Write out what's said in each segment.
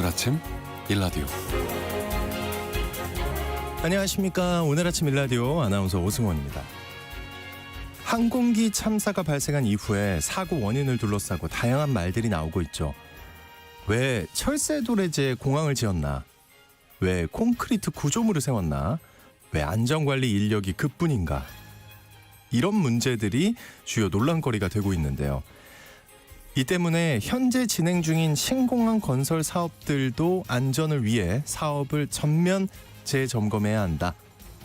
오늘 아침 일라디오. 안녕하십니까. 오늘 아침 일라디오 아나운서 오승원입니다. 항공기 참사가 발생한 이후에 사고 원인을 둘러싸고 다양한 말들이 나오고 있죠. 왜 철새도래지에 공항을 지었나? 왜 콘크리트 구조물을 세웠나? 왜 안전관리 인력이 그뿐인가? 이런 문제들이 주요 논란거리가 되고 있는데요. 이 때문에 현재 진행 중인 신공항 건설 사업들도 안전을 위해 사업을 전면 재점검해야 한다.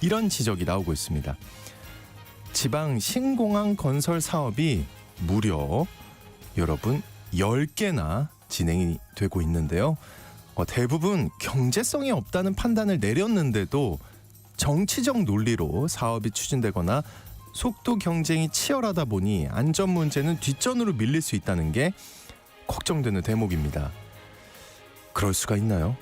이런 지적이 나오고 있습니다. 지방 신공항 건설 사업이 무려 여러분 10개나 진행이 되고 있는데요. 대부분 경제성이 없다는 판단을 내렸는데도 정치적 논리로 사업이 추진되거나 속도 경쟁이 치열하다 보니 안전 문제는 뒷전으로 밀릴 수 있다는 게 걱정되는 대목입니다. 그럴 수가 있나요?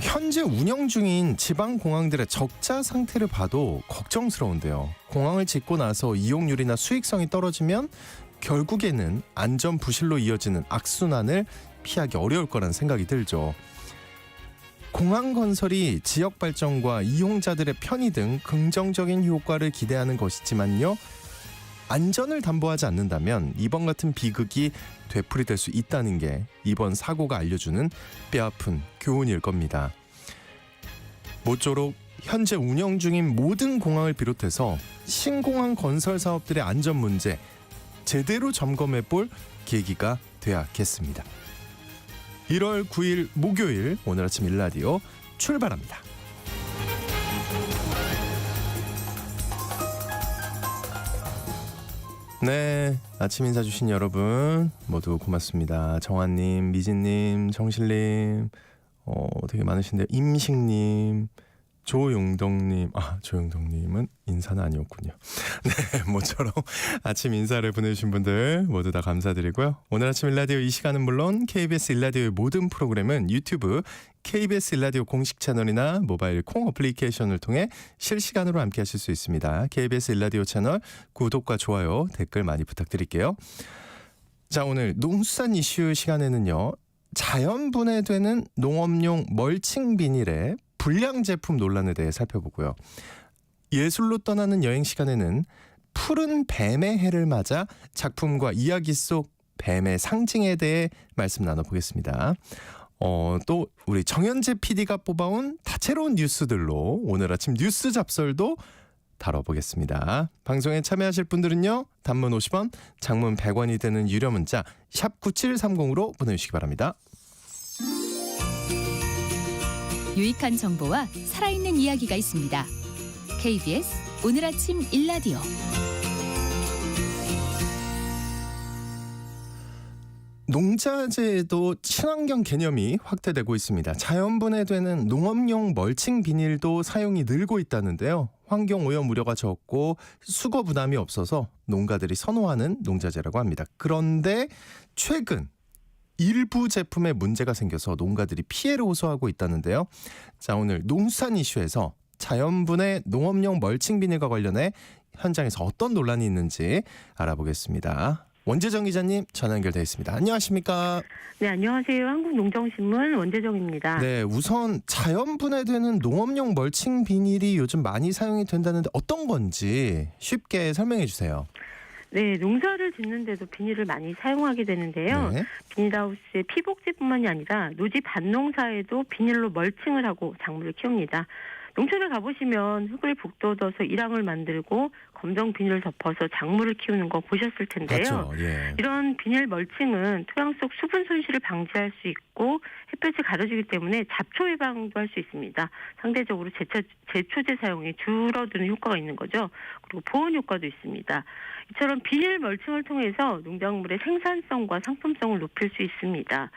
현재 운영 중인 지방공항들의 적자 상태를 봐도 걱정스러운데요. 공항을 짓고 나서 이용률이나 수익성이 떨어지면 결국에는 안전 부실로 이어지는 악순환을 피하기 어려울 거란 생각이 들죠. 공항 건설이 지역 발전과 이용자들의 편의 등 긍정적인 효과를 기대하는 것이지만요. 안전을 담보하지 않는다면 이번 같은 비극이 되풀이될 수 있다는 게 이번 사고가 알려주는 뼈아픈 교훈일 겁니다. 모쪼록 현재 운영 중인 모든 공항을 비롯해서 신공항 건설 사업들의 안전 문제 제대로 점검해 볼 계기가 돼야겠습니다. 1월 9일 목요일 오늘 아침 일라디오 출발합니다. 네, 아침 인사 주신 여러분 모두 고맙습니다. 정한님, 미진님, 정실님, 되게 많으신데요. 임식님, 조용덕님, 조용덕님은 인사는 아니었군요. 네, 모처럼 아침 인사를 보내주신 분들 모두 다 감사드리고요. 오늘 아침 일라디오 이 시간은 물론 KBS 일라디오의 모든 프로그램은 유튜브 KBS 일라디오 공식 채널이나 모바일 콩 어플리케이션을 통해 실시간으로 함께 하실 수 있습니다. KBS 일라디오 채널 구독과 좋아요, 댓글 많이 부탁드릴게요. 자, 오늘 농수산 이슈 시간에는요. 자연 분해되는 농업용 멀칭 비닐의 불량 제품 논란에 대해 살펴보고요. 예술로 떠나는 여행 시간에는 푸른 뱀의 해를 맞아 작품과 이야기 속 뱀의 상징에 대해 말씀 나눠보겠습니다. 또 우리 정현재 PD가 뽑아온 다채로운 뉴스들로 오늘 아침 뉴스 잡설도 다뤄보겠습니다. 방송에 참여하실 분들은요. 단문 50원, 장문 100원이 되는 유료 문자 샵 9730으로 보내주시기 바랍니다. 유익한 정보와 살아있는 이야기가 있습니다. KBS 오늘 아침 일라디오. 농자재에도 친환경 개념이 확대되고 있습니다. 자연분해되는 농업용 멀칭 비닐도 사용이 늘고 있다는데요. 환경오염 우려가 적고 수거 부담이 없어서 농가들이 선호하는 농자재라고 합니다. 그런데 최근 일부 제품에 문제가 생겨서 농가들이 피해를 호소하고 있다는데요. 자, 오늘 농수산 이슈에서 자연분해 농업용 멀칭 비닐과 관련해 현장에서 어떤 논란이 있는지 알아보겠습니다. 원재정 기자님 전화 연결되어 있습니다. 안녕하십니까? 네, 안녕하세요. 한국농정신문 원재정입니다. 네, 우선 자연분해되는 농업용 멀칭 비닐이 요즘 많이 사용이 된다는데 어떤 건지 쉽게 설명해 주세요. 네, 농사를 짓는데도 비닐을 많이 사용하게 되는데요. 네. 비닐하우스의 피복지뿐만이 아니라 노지 밭농사에도 비닐로 멀칭을 하고 작물을 키웁니다. 농촌에 가보시면 흙을 북돋아서 일항을 만들고 검정 비닐을 덮어서 작물을 키우는 거 보셨을 텐데요. 그렇죠. 예. 이런 비닐 멀칭은 토양 속 수분 손실을 방지할 수 있고 햇볕이 가려지기 때문에 잡초 예방도 할 수 있습니다. 상대적으로 제초제 사용이 줄어드는 효과가 있는 거죠. 그리고 보온 효과도 있습니다. 이처럼 비닐 멀칭을 통해서 농작물의 생산성과 상품성을 높일 수 있습니다.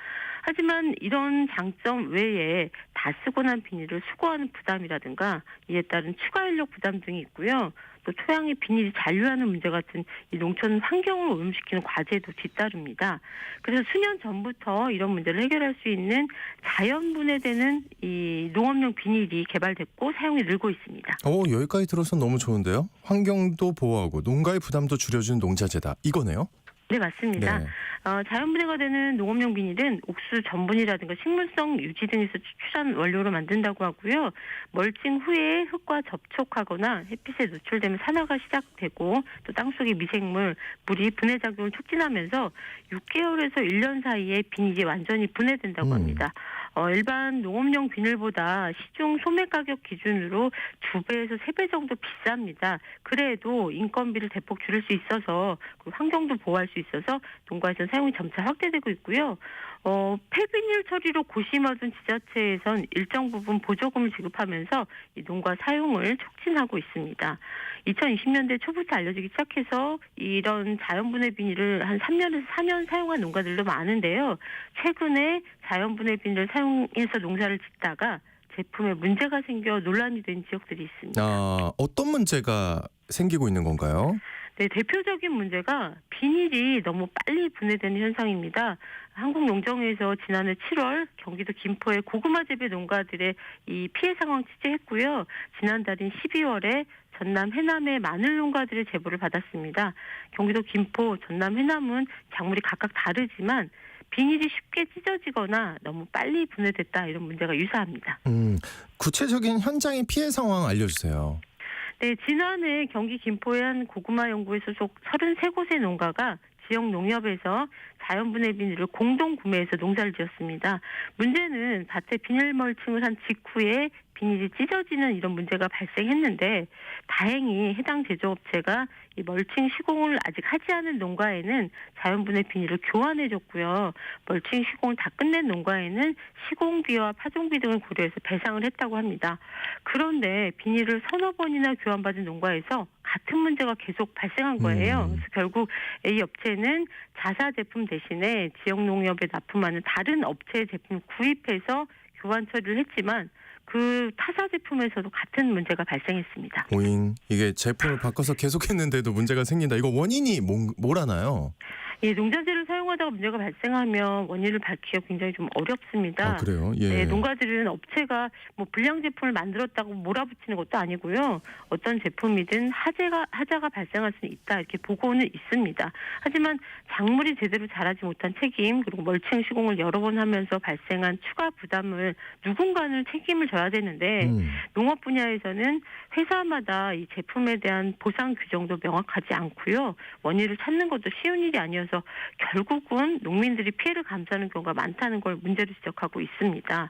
하지만 이런 장점 외에 다 쓰고 난 비닐을 수거하는 부담이라든가 이에 따른 추가 인력 부담 등이 있고요. 또 토양에 비닐이 잔류하는 문제 같은 이 농촌 환경을 오염시키는 과제도 뒤따릅니다. 그래서 수년 전부터 이런 문제를 해결할 수 있는 자연 분해되는 이 농업용 비닐이 개발됐고 사용이 늘고 있습니다. 여기까지 들어서 너무 좋은데요. 환경도 보호하고 농가의 부담도 줄여주는 농자재다. 이거네요. 네, 맞습니다. 네. 자연분해가 되는 농업용 비닐은 옥수 전분이라든가 식물성 유지 등에서 추출한 원료로 만든다고 하고요. 멀칭 후에 흙과 접촉하거나 햇빛에 노출되면 산화가 시작되고 또 땅속의 미생물, 물이 분해 작용을 촉진하면서 6개월에서 1년 사이에 비닐이 완전히 분해된다고 합니다. 일반 농업용 비닐보다 시중 소매 가격 기준으로 2배에서 3배 정도 비쌉니다. 그래도 인건비를 대폭 줄일 수 있어서 환경도 보호할 수 있어서 농가에서 사용이 점차 확대되고 있고요. 폐비닐 처리로 고심 얻은 지자체에선 일정 부분 보조금을 지급하면서 이 농가 사용을 촉진하고 있습니다. 2020년대 초부터 알려지기 시작해서 이런 자연분해 비닐을 한 3년에서 4년 사용한 농가들도 많은데요. 최근에 자연분해 비닐을 사용해서 농사를 짓다가 제품에 문제가 생겨 논란이 된 지역들이 있습니다. 어떤 문제가 생기고 있는 건가요? 네, 대표적인 문제가 비닐이 너무 빨리 분해되는 현상입니다. 한국농정에서 지난해 7월 경기도 김포의 고구마 재배 농가들의 이 피해 상황 취재했고요. 지난달인 12월에 전남 해남의 마늘 농가들의 제보를 받았습니다. 경기도 김포, 전남 해남은 작물이 각각 다르지만 비닐이 쉽게 찢어지거나 너무 빨리 분해됐다 이런 문제가 유사합니다. 구체적인 현장의 피해 상황 알려주세요. 네, 지난해 경기 김포의 한 고구마 연구회 소속 33곳의 농가가 지역 농협에서 자연분해 비닐을 공동 구매해서 농사를 지었습니다. 문제는 밭에 비닐 멀칭을 한 직후에 비닐이 찢어지는 이런 문제가 발생했는데 다행히 해당 제조업체가 이 멀칭 시공을 아직 하지 않은 농가에는 자연분해 비닐을 교환해줬고요. 멀칭 시공을 다 끝낸 농가에는 시공비와 파종비 등을 고려해서 배상을 했다고 합니다. 그런데 비닐을 서너 번이나 교환받은 농가에서 같은 문제가 계속 발생한 거예요. 그래서 결국 A 업체는 자사 제품 대신에 지역 농협에 납품하는 다른 업체의 제품을 구입해서 교환 처리를 했지만 그 타사 제품에서도 같은 문제가 발생했습니다. 이게 제품을 바꿔서 계속했는데도 문제가 생긴다. 이거 원인이 뭐라나요? 예, 농자재를 사용하다가 문제가 발생하면 원인을 밝히기가 굉장히 좀 어렵습니다. 그래요? 예. 네, 농가들은 업체가 뭐 불량 제품을 만들었다고 몰아붙이는 것도 아니고요. 어떤 제품이든 하자가 발생할 수는 있다 이렇게 보고는 있습니다. 하지만 작물이 제대로 자라지 못한 책임 그리고 멀칭 시공을 여러 번 하면서 발생한 추가 부담을 누군가는 책임을 져야 되는데 농업 분야에서는 회사마다 이 제품에 대한 보상 규정도 명확하지 않고요. 원인을 찾는 것도 쉬운 일이 아니어서 결국은 농민들이 피해를 감수하는 경우가 많다는 걸 문제로 지적하고 있습니다.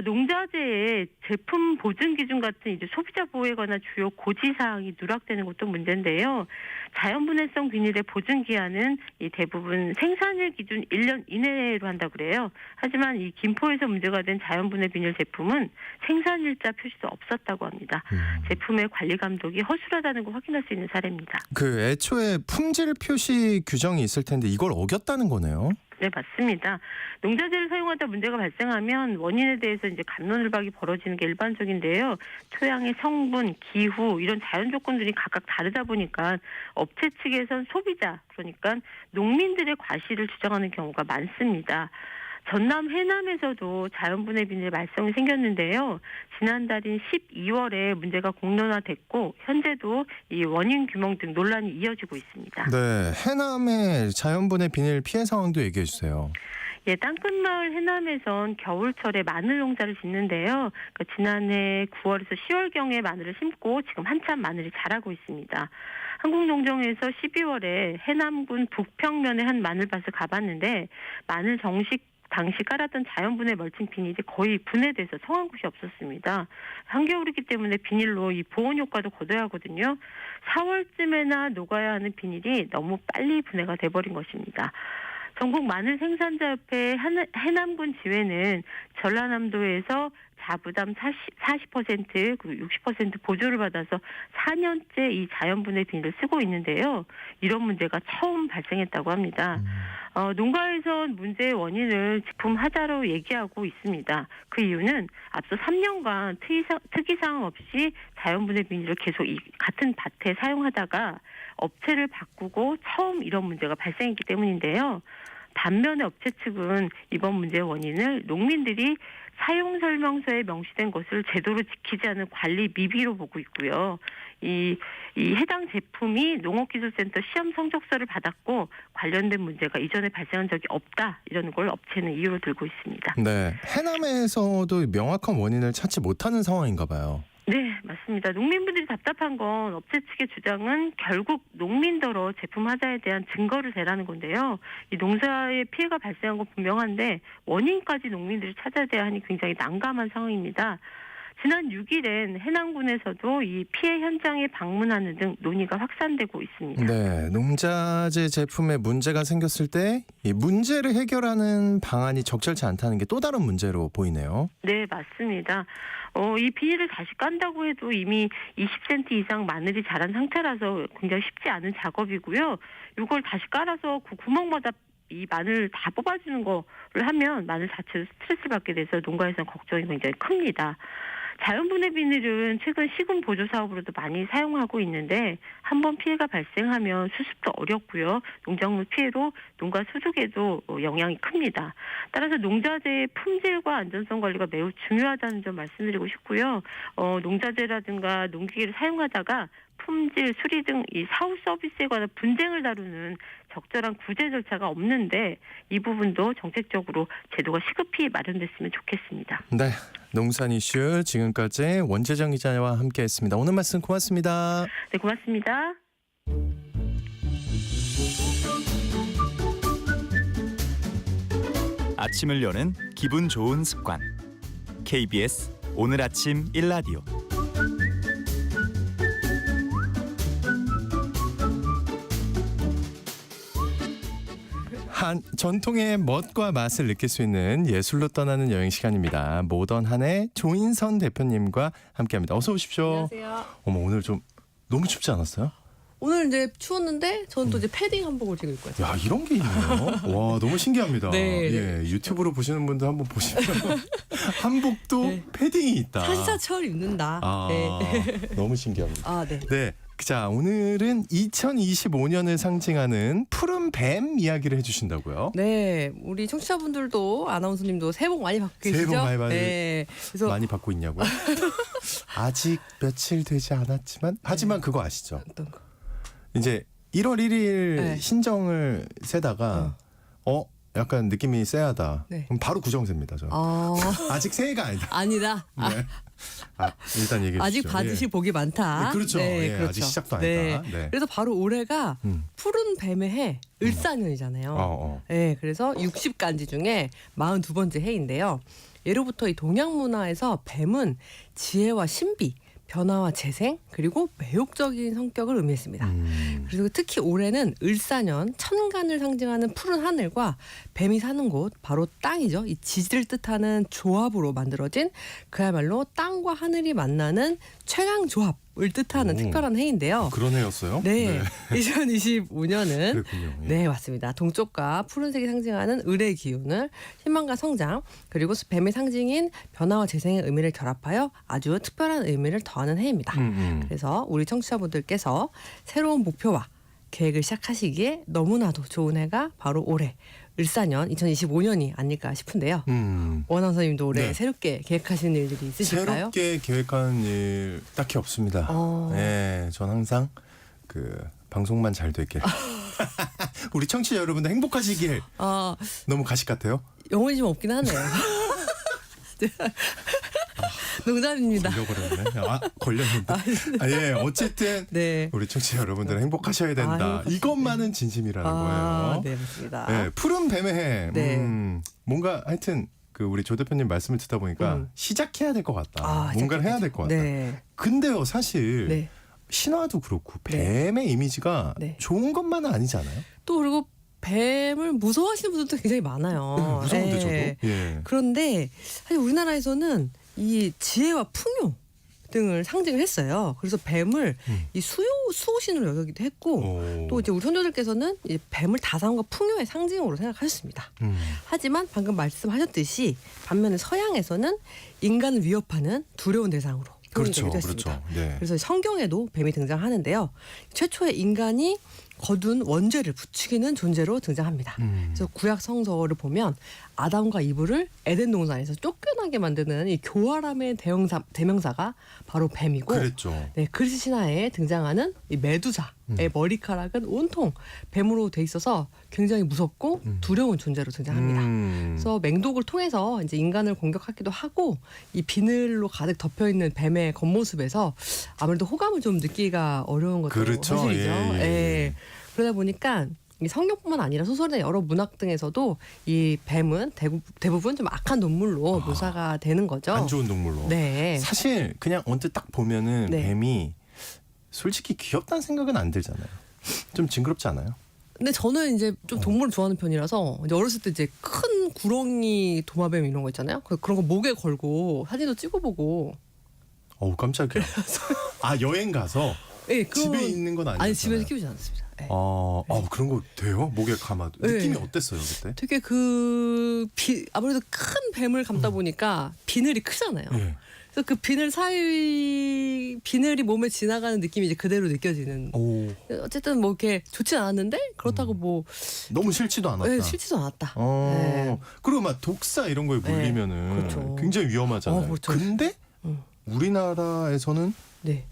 농자재의 제품 보증 기준 같은 이제 소비자 보호에 관한 주요 고지 사항이 누락되는 것도 문제인데요. 자연분해성 비닐의 보증 기한은 이 대부분 생산일 기준 1년 이내로 한다고 그래요. 하지만 이 김포에서 문제가 된 자연분해 비닐 제품은 생산일자 표시도 없었다고 합니다. 제품의 관리 감독이 허술하다는 걸 확인할 수 있는 사례입니다. 애초에 품질 표시 규정이 있을 텐데 이걸 어겼다는 거네요. 네, 맞습니다. 농자재를 사용하다 문제가 발생하면 원인에 대해서 이제 갑론을박이 벌어지는 게 일반적인데요. 토양의 성분, 기후 이런 자연 조건들이 각각 다르다 보니까 업체 측에선 소비자, 그러니까 농민들의 과실을 주장하는 경우가 많습니다. 전남 해남에서도 자연분해 비닐 말썽이 생겼는데요. 지난달인 12월에 문제가 공론화됐고 현재도 이 원인 규명 등 논란이 이어지고 있습니다. 네, 해남의 자연분해 비닐 피해 상황도 얘기해 주세요. 예, 땅끝마을 해남에선 겨울철에 마늘 농사를 짓는데요. 그러니까 지난해 9월에서 10월경에 마늘을 심고 지금 한참 마늘이 자라고 있습니다. 한국농정에서 12월에 해남군 북평면의 한 마늘밭을 가봤는데 마늘 정식 당시 깔았던 자연분해 멀칭 비닐이 거의 분해돼서 성한 곳이 없었습니다. 한겨울이기 때문에 비닐로 이 보온 효과도 거둬야 하거든요. 4월쯤에나 녹아야 하는 비닐이 너무 빨리 분해가 돼버린 것입니다. 전국 마늘 생산자협회 해남군 지회는 전라남도에서 자부담 40% 그리고 60% 보조를 받아서 4년째 이 자연분해 비닐을 쓰고 있는데요. 이런 문제가 처음 발생했다고 합니다. 농가에선 문제의 원인을 제품 하자로 얘기하고 있습니다. 그 이유는 앞서 3년간 특이사항 없이 자연분해 비닐을 계속 같은 밭에 사용하다가 업체를 바꾸고 처음 이런 문제가 발생했기 때문인데요. 반면에 업체 측은 이번 문제의 원인을 농민들이 사용 설명서에 명시된 것을 제대로 지키지 않은 관리 미비로 보고 있고요. 이 해당 제품이 농업기술센터 시험 성적서를 받았고 관련된 문제가 이전에 발생한 적이 없다 이런 걸 업체는 이유로 들고 있습니다. 네, 해남에서도 명확한 원인을 찾지 못하는 상황인가 봐요. 네, 맞습니다. 농민분들이 답답한 건 업체 측의 주장은 결국 농민더러 제품 하자에 대한 증거를 대라는 건데요. 이 농사에 피해가 발생한 건 분명한데 원인까지 농민들이 찾아야 하니 굉장히 난감한 상황입니다. 지난 6일엔 해남군에서도 이 피해 현장에 방문하는 등 논의가 확산되고 있습니다. 네, 농자재 제품에 문제가 생겼을 때 이 문제를 해결하는 방안이 적절치 않다는 게 또 다른 문제로 보이네요. 네, 맞습니다. 이 비닐을 다시 깐다고 해도 이미 20cm 이상 마늘이 자란 상태라서 굉장히 쉽지 않은 작업이고요. 이걸 다시 깔아서 그 구멍마다 이 마늘 다 뽑아주는 거를 하면 마늘 자체도 스트레스를 받게 돼서 농가에서는 걱정이 굉장히 큽니다. 자연분해 비닐은 최근 시군 보조 사업으로도 많이 사용하고 있는데 한번 피해가 발생하면 수습도 어렵고요. 농작물 피해로 농가 소득에도 영향이 큽니다. 따라서 농자재의 품질과 안전성 관리가 매우 중요하다는 점 말씀드리고 싶고요. 농자재라든가 농기계를 사용하다가 품질, 수리 등 이 사후 서비스에 관한 분쟁을 다루는 적절한 구제 절차가 없는데 이 부분도 정책적으로 제도가 시급히 마련됐으면 좋겠습니다. 네, 농산 이슈 지금까지 원재정 기자와 함께했습니다. 오늘 말씀 고맙습니다. 네, 고맙습니다. 아침을 여는 기분 좋은 습관. KBS 오늘 아침 1라디오. 한 전통의 멋과 맛을 느낄 수 있는 예술로 떠나는 여행 시간입니다. 모던 한의 조인선 대표님과 함께합니다. 어서 오십시오. 안녕하세요. 어머, 오늘 좀 너무 춥지 않았어요? 오늘 이제 추웠는데 저는 또 이제 패딩 한복을 지금 입고 왔어요. 야, 이런 게 있네요. 와, 너무 신기합니다. 네, 예, 유튜브로 보시는 분들 한번 보시면 한복도 네. 패딩이 있다. 사시사철 입는다. 아, 네. 너무 신기합니다. 아, 네. 네. 자, 오늘은 2025년을 상징하는 푸른 뱀 이야기를 해주신다고요? 네, 우리 청취자분들도 아나운서님도 새해 복 많이 받고 계시죠? 새해 복 많이 네. 그래서 많이 받고 있냐고요? 아직 며칠 되지 않았지만 하지만 그거 아시죠? 어떤 거? 이제 1월 1일 네. 신정을 세다가 약간 느낌이 쎄하다. 네. 그럼 바로 구정세입니다. 저. 아, 아직 새해가 아니다. 아니다. 아, 네. 일단 얘기해 아직 주시죠. 받으실 예. 복이 많다. 네, 그렇죠. 네, 예, 그렇죠. 아직 시작도 네. 아니다. 네. 그래서 바로 올해가 음. 푸른 뱀의 해, 을사년이잖아요. 네, 그래서 60간지 중에 42번째 해인데요. 예로부터 이 동양 문화에서 뱀은 지혜와 신비, 변화와 재생, 그리고 매혹적인 성격을 의미했습니다. 그리고 특히 올해는 을사년, 천간을 상징하는 푸른 하늘과 뱀이 사는 곳, 바로 땅이죠. 이 지지를 뜻하는 조합으로 만들어진 그야말로 땅과 하늘이 만나는 최강 조합을 뜻하는 특별한 해인데요. 그런 해였어요? 네, 2025년은 그렇군요. 예. 네, 맞습니다. 동쪽과 푸른색이 상징하는 을의 기운을 희망과 성장, 그리고 뱀의 상징인 변화와 재생의 의미를 결합하여 아주 특별한 의미를 더하는 해입니다. 그래서 우리 청취자분들께서 새로운 목표와 계획을 시작하시기에 너무나도 좋은 해가 바로 올해 을사년 2025년이 아닐까 싶은데요. 원원선님도 올해 네. 새롭게 계획하시는 일들이 있으실까요? 새롭게 계획하는 일 딱히 없습니다. 네, 전 항상 그 방송만 잘 되길. 우리 청취자 여러분들 행복하시길. 너무 가식 같아요? 영혼이 좀 없긴 하네요. 농담입니다. 걸려버렸네. 걸렸는데. 예, 어쨌든 네. 우리 청취자 여러분들 행복하셔야 된다. 이것만은 진심이라는 거예요. 네, 맞습니다. 네, 푸른 뱀의 해. 네. 뭔가 하여튼 그 우리 조 대표님 말씀을 듣다 보니까 시작해야 될 것 같다. 뭔가를 해야 될 것 같다. 네. 근데요, 사실 네. 신화도 그렇고 뱀의 이미지가 네. 좋은 것만은 아니잖아요. 또 그리고 뱀을 무서워하시는 분들도 굉장히 많아요. 무서운데 네. 저도. 예. 그런데 사실 우리나라에서는 이 지혜와 풍요 등을 상징을 했어요. 그래서 뱀을 이 수호신으로 여기기도 했고 또 이제 우리 선조들께서는 이 뱀을 다산과 풍요의 상징으로 생각하셨습니다. 하지만 방금 말씀하셨듯이 반면에 서양에서는 인간을 위협하는 두려운 대상으로 그렇죠, 표현되기도 했습니다. 그렇죠. 네. 그래서 성경에도 뱀이 등장하는데요. 최초의 인간이 거둔 원죄를 부추기는 존재로 등장합니다. 그래서 구약 성서를 보면 아담과 이브를 에덴 동산에서 쫓겨나게 만드는 이 교활함의 대명사가 바로 뱀이고, 그랬죠. 네, 그리스 신화에 등장하는 이 메두사의 머리카락은 온통 뱀으로 돼 있어서 굉장히 무섭고 두려운 존재로 등장합니다. 그래서 맹독을 통해서 이제 인간을 공격하기도 하고, 이 비늘로 가득 덮여 있는 뱀의 겉모습에서 아무래도 호감을 좀 느끼기가 어려운 것도 그렇죠. 사실이죠. 예. 예. 그러다 보니까 이 성경뿐만 아니라 소설이나 여러 문학 등에서도 이 뱀은 대부분 좀 악한 동물로 묘사가 되는 거죠. 안 좋은 동물로. 네. 사실 그냥 언뜻 딱 보면은 네. 뱀이 솔직히 귀엽다는 생각은 안 들잖아요. 좀 징그럽지 않아요? 근데 저는 이제 좀 동물을 좋아하는 편이라서 이제 어렸을 때 이제 큰 구렁이 도마뱀 이런 거 있잖아요. 그런 거 목에 걸고 사진도 찍어보고. 어우 깜짝이야. 아 여행 가서 네, 집에 있는 건 아니었잖아요. 아니 집에서 키우지 않습니다. 네. 그런 거 돼요? 목에 감아도 네. 느낌이 어땠어요 그때? 되게 아무래도 큰 뱀을 감다 보니까 비늘이 크잖아요. 네. 그래서 그 비늘이 몸에 지나가는 느낌이 이제 그대로 느껴지는. 오, 어쨌든 뭐 이렇게 좋진 않았는데 그렇다고 뭐 너무 싫지도 않았다. 네, 싫지도 않았다. 네. 그리고 막 독사 이런 거에 물리면은 그렇죠. 굉장히 위험하잖아요. 그렇죠. 근데 우리나라에서는 네.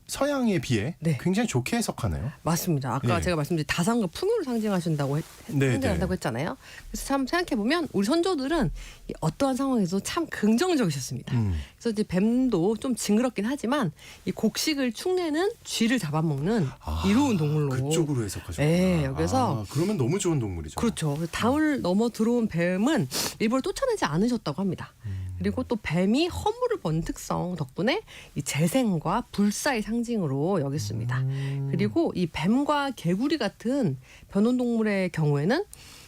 서양에 비해 네. 굉장히 좋게 해석하네요. 맞습니다. 아까 예. 제가 말씀드린 다산과 풍요를 상징한다고 했잖아요. 그래서 참 생각해보면 우리 선조들은 이 어떠한 상황에서 참 긍정적이셨습니다. 그래서 이제 뱀도 좀 징그럽긴 하지만 이 곡식을 축내는 쥐를 잡아먹는 이로운 동물로. 그쪽으로 해석하셨구나. 네, 여기서 그러면 너무 좋은 동물이죠. 그렇죠. 담을 넘어 들어온 뱀은 일부러 쫓아내지 않으셨다고 합니다. 그리고 또 뱀이 허물을 버는 특성 덕분에 이 재생과 불사의 상징으로 여겼습니다. 그리고 이 뱀과 개구리 같은 변온동물의 경우에는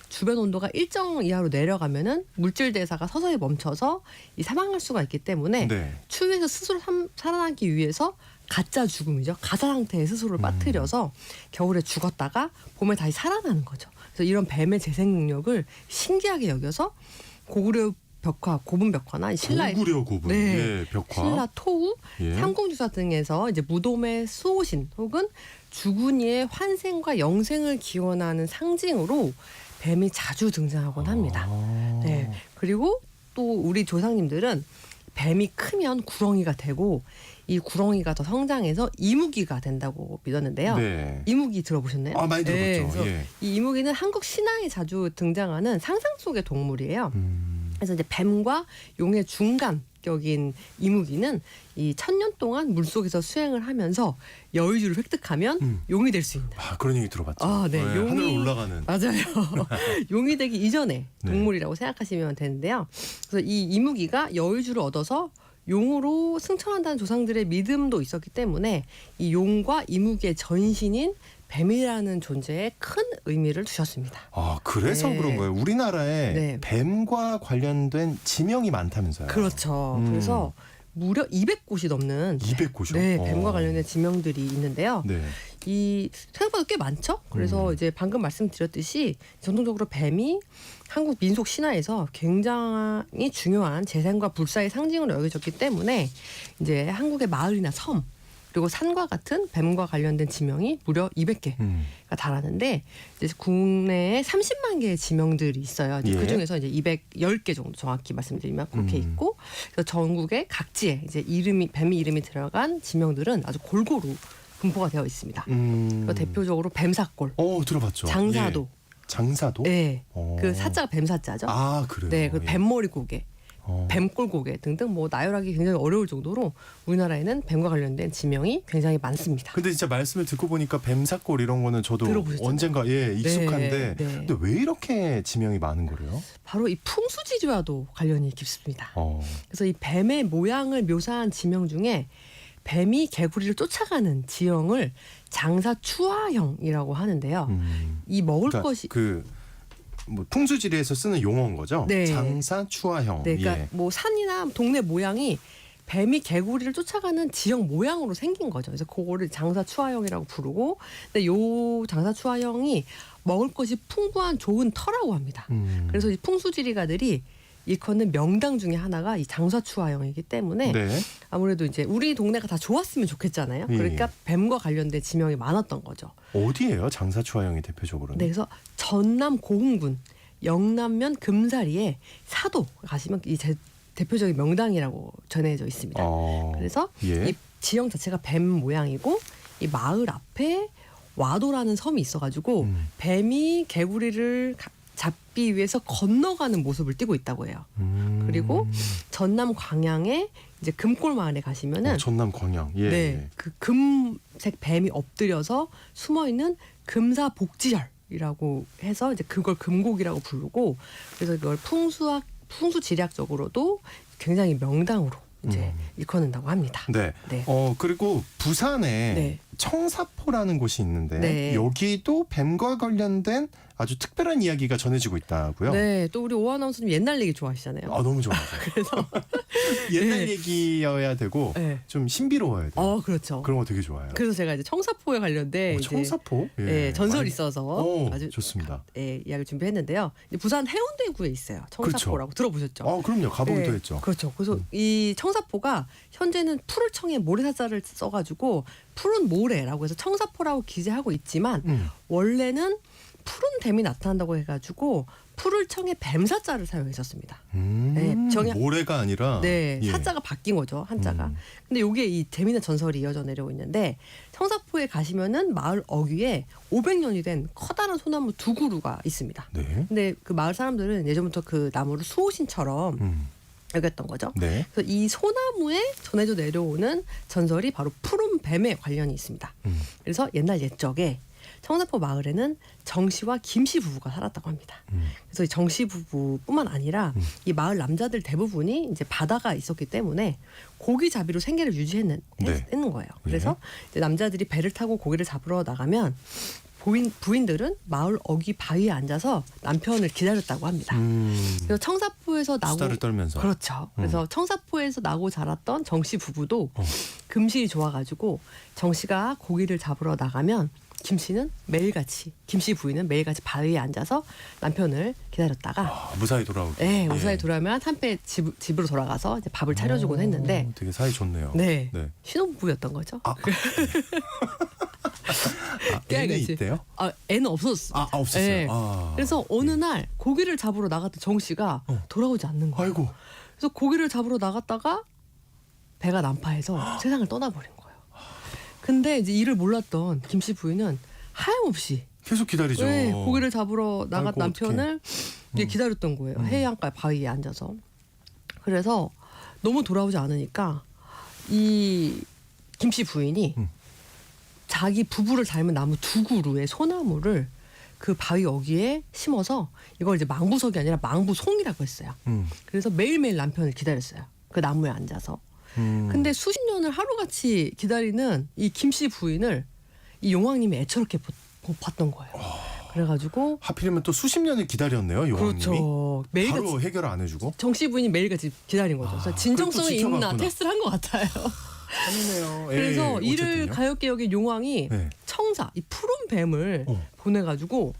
주변 온도가 일정 이하로 내려가면은 물질 대사가 서서히 멈춰서 이 사망할 수가 있기 때문에 네. 추위에서 스스로 살아나기 위해서 가짜 죽음이죠. 가사 상태에 스스로를 빠뜨려서 겨울에 죽었다가 봄에 다시 살아나는 거죠. 그래서 이런 뱀의 재생 능력을 신기하게 여겨서 고구려 벽화, 고분 벽화나 신라의 고구려 고분, 네. 예, 벽화, 신라 토우, 예. 삼공주사 등에서 이제 무덤의 수호신 혹은 주군이의 환생과 영생을 기원하는 상징으로 뱀이 자주 등장하곤 합니다. 네. 그리고 또 우리 조상님들은 뱀이 크면 구렁이가 되고 이 구렁이가 더 성장해서 이무기가 된다고 믿었는데요. 네. 이무기 들어보셨나요? 많이 들어봤죠. 그래서 예. 이 이무기는 한국 신화에 자주 등장하는 상상 속의 동물이에요. 그래서 이제 뱀과 용의 중간격인 이무기는 이 1000년 동안 물속에서 수행을 하면서 여의주를 획득하면 용이 될 수 있는. 그런 얘기 들어봤죠. 네. 용이 하늘로 올라가는. 맞아요. 용이 되기 이전의 동물이라고 생각하시면 되는데요. 그래서 이 이무기가 여의주를 얻어서 용으로 승천한다는 조상들의 믿음도 있었기 때문에 이 용과 이무기의 전신인 뱀이라는 존재에 큰 의미를 두셨습니다. 그래서 네. 그런 거예요. 우리나라에 네. 뱀과 관련된 지명이 많다면서요. 그렇죠. 그래서 무려 200곳이 넘는 200곳이요? 네, 뱀과 관련된 지명들이 있는데요. 네. 이 생각보다 꽤 많죠. 그래서 이제 방금 말씀드렸듯이 전통적으로 뱀이 한국 민속 신화에서 굉장히 중요한 재생과 불사의 상징으로 여겨졌기 때문에 이제 한국의 마을이나 섬 그리고 산과 같은 뱀과 관련된 지명이 무려 200개가 달하는데 이제 국내에 30만 개의 지명들이 있어요. 예. 그 중에서 이제 210개 정도 정확히 말씀드리면 그렇게 있고, 그래서 전국의 각지에 이제 뱀이 이름이 들어간 지명들은 아주 골고루 분포가 되어 있습니다. 대표적으로 뱀사골, 들어봤죠. 장사도, 예. 장사도? 네, 그 사자가 뱀사자죠. 그래요. 네, 그 예. 뱀머리 고개. 뱀골 고개 등등 뭐 나열하기 굉장히 어려울 정도로 우리나라에는 뱀과 관련된 지명이 굉장히 많습니다. 근데 진짜 말씀을 듣고 보니까 뱀사골 이런 거는 저도 들어보셨잖아요. 언젠가 익숙한데 네. 근데 왜 이렇게 지명이 많은 거래요? 바로 이 풍수지리와도 관련이 깊습니다. 그래서 이 뱀의 모양을 묘사한 지명 중에 뱀이 개구리를 쫓아가는 지형을 장사추화형이라고 하는데요. 이 먹을 것이 뭐 풍수지리에서 쓰는 용어인 거죠? 네. 장사추화형. 네, 그러니까 뭐 산이나 동네 모양이 뱀이 개구리를 쫓아가는 지형 모양으로 생긴 거죠. 그래서 그거를 장사추화형이라고 부르고, 근데 요 장사추화형이 먹을 것이 풍부한 좋은 터라고 합니다. 그래서 이 풍수지리가들이 일컫는 명당 중에 하나가 이 장사추화영이기 때문에 네. 아무래도 이제 우리 동네가 다 좋았으면 좋겠잖아요. 예. 그러니까 뱀과 관련된 지명이 많았던 거죠. 어디예요? 장사추화영이 대표적으로는? 네, 그래서 전남 고흥군 영남면 금사리에 사도 가시면 이 대표적인 명당이라고 전해져 있습니다. 그래서 예. 이 지형 자체가 뱀 모양이고 이 마을 앞에 와도라는 섬이 있어가지고 뱀이 개구리를 잡기 위해서 건너가는 모습을 띠고 있다고 해요. 그리고 전남 광양에 이제 금골 마을에 가시면은 전남 광양. 예. 네, 그 금색 뱀이 엎드려서 숨어 있는 금사복지혈이라고 해서 이제 그걸 금곡이라고 부르고 그래서 그걸 풍수 지리학적으로도 굉장히 명당으로 이제 일컫는다고 합니다. 네. 네. 그리고 부산에 네. 청사포라는 곳이 있는데 네. 여기도 뱀과 관련된 아주 특별한 이야기가 전해지고 있다고요? 네, 또 우리 오한 아나운서님 옛날 얘기 좋아하시잖아요. 아, 너무 좋아요. 그래서 옛날 네. 얘기여야 되고 네. 좀 신비로워야 돼요. 그렇죠. 그런 거 되게 좋아요. 그래서 제가 이제 청사포에 관련된 이제 청사포? 예. 네, 전설이 있어서 아주 좋습니다. 이야기를 준비했는데요. 부산 해운대구에 있어요. 청사포라고 들어보셨죠? 그럼요. 가보기도 네, 했죠. 그렇죠. 그래서 이 청사포가 현재는 풀을 청에 모래사자를 써가지고 푸른 모래라고 해서 청사포라고 기재하고 있지만 원래는 푸른 뱀이 나타난다고 해가지고 풀을 청에 뱀사자를 사용했었습니다. 네, 모래가 아니라 네, 예. 사자가 바뀐 거죠, 한자가. 근데 요게 이 재미있는 전설이 이어져 내려오고 있는데 청사포에 가시면은 마을 어귀에 500년이 된 커다란 소나무 두 그루가 있습니다. 네. 근데 그 마을 사람들은 예전부터 그 나무를 수호신처럼 여겼던 거죠. 네. 그래서 이 소나무에 전해져 내려오는 전설이 바로 푸른 뱀에 관련이 있습니다. 그래서 옛날 옛적에 청사포 마을에는 정씨와 김씨 부부가 살았다고 합니다. 그래서 이 정씨 부부뿐만 아니라 이 마을 남자들 대부분이 이제 바다가 있었기 때문에 고기 잡이로 생계를 유지했는 거예요. 그래서 이제 남자들이 배를 타고 고기를 잡으러 나가면 부인들은 마을 어귀 바위에 앉아서 남편을 기다렸다고 합니다. 그래서 청사포에서 나고 수다를 떨면서 그렇죠. 그래서 청사포에서 나고 자랐던 정씨 부부도 금실이 좋아가지고 정씨가 고기를 잡으러 나가면 김씨 부인은 매일같이 바위에 앉아서 남편을 기다렸다가 무사히 돌아오고. 네, 무사히 돌아오면 한패 집으로 돌아가서 이제 밥을 차려주곤 했는데 되게 사이 좋네요. 네. 신혼부부였던 거죠. 애는 있대요? 애는 없었어요. 없었어요. 네. 그래서 어느 날 고기를 잡으러 나갔던 정 씨가 돌아오지 않는 거예요. 아이고. 그래서 고기를 잡으러 나갔다가 배가 난파해서 세상을 떠나버린 거예요. 근데 이제 이를 몰랐던 김씨 부인은 하염없이 계속 기다리죠. 네, 고기를 잡으러 나간 아이고, 남편을 이제 기다렸던 거예요. 해안가 바위에 앉아서. 그래서 너무 돌아오지 않으니까 이 김씨 부인이 자기 부부를 닮은 나무 두 그루의 소나무를 그 바위 어귀에 심어서 이걸 이제 망부석이 아니라 망부송이라고 했어요. 그래서 매일매일 남편을 기다렸어요. 그 나무에 앉아서. 근데 수십 년을 하루같이 기다리는 이 김씨 부인을 이 용왕님이 애처롭게 봤던 거예요. 그래가지고 하필이면 또 수십 년을 기다렸네요, 용왕님이. 그렇죠. 매일같이 바로 해결 안 해주고. 정씨 부인이 매일같이 기다린 거죠. 그래서 진정성이 있나 테스트를 한 것 같아요. 아니네요. 그래서 이를 가엾게 여긴 용왕이 청사, 이 푸른 뱀을 보내가지고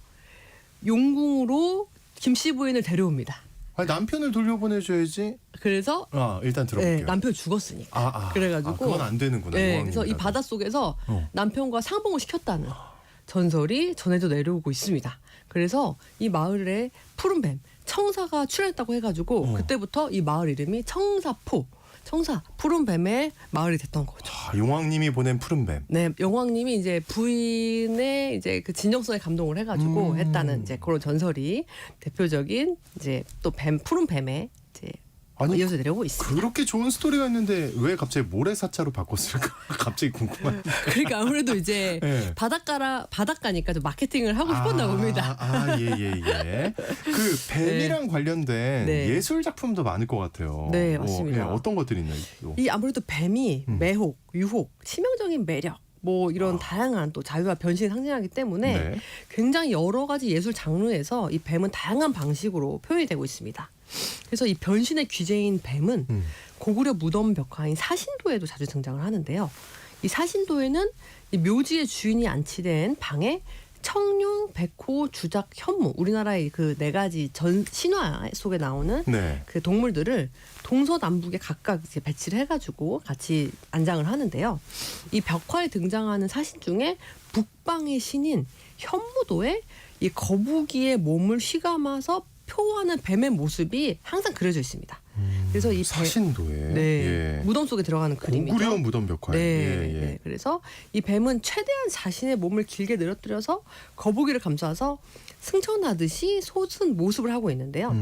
용궁으로 김씨 부인을 데려옵니다. 남편을 돌려보내줘야지. 그래서 일단 들어볼게요. 네, 남편 죽었으니까. 그래가지고 그건 안 되는구나. 네, 그래서 이 바다 속에서 남편과 상봉을 시켰다는 전설이 전해져 내려오고 있습니다. 그래서 이 마을에 푸른 뱀 청사가 출현했다고 해가지고 그때부터 이 마을 이름이 청사포. 청사 푸른 뱀의 마을이 됐던 거죠. 용왕님이 보낸 푸른 뱀. 네, 용왕님이 이제 부인의 이제 그 진정성에 감동을 해가지고 했다는 이제 그런 전설이 대표적인 이제 또 푸른 뱀에 이제 이어져 내려오고 있습니다. 그렇게 좋은 스토리가 있는데 왜 갑자기 모래사자로 바꿨을까? 갑자기 궁금한데. 그러니까 아무래도 이제 네. 바닷가니까 좀 마케팅을 하고 싶었나 봅니다. 예. 그 뱀이랑 관련된 예술 작품도 많을 것 같아요. 네, 맞습니다. 어떤 것들이 있나요? 이 아무래도 뱀이 매혹, 유혹, 치명적인 매력 뭐 이런 다양한 또 자유와 변신을 상징하기 때문에 굉장히 여러 가지 예술 장르에서 이 뱀은 다양한 방식으로 표현이 되고 있습니다. 그래서 이 변신의 귀재인 뱀은 고구려 무덤 벽화인 사신도에도 자주 등장을 하는데요. 이 사신도에는 이 묘지의 주인이 안치된 방에 청룡, 백호, 주작, 현무 우리나라의 그 네 가지 신화 속에 나오는 네. 그 동물들을 동서남북에 각각 이제 배치를 해가지고 같이 안장을 하는데요. 이 벽화에 등장하는 사신 중에 북방의 신인 현무도에 이 거북이의 몸을 휘감아서 표하는 뱀의 모습이 항상 그려져 있습니다. 그래서 이 사신도에 네, 무덤 속에 들어가는 그림이죠. 고구려 무덤 벽화에. 네, 네. 그래서 이 뱀은 최대한 자신의 몸을 길게 늘어뜨려서 거북이를 감싸서 승천하듯이 솟은 모습을 하고 있는데요.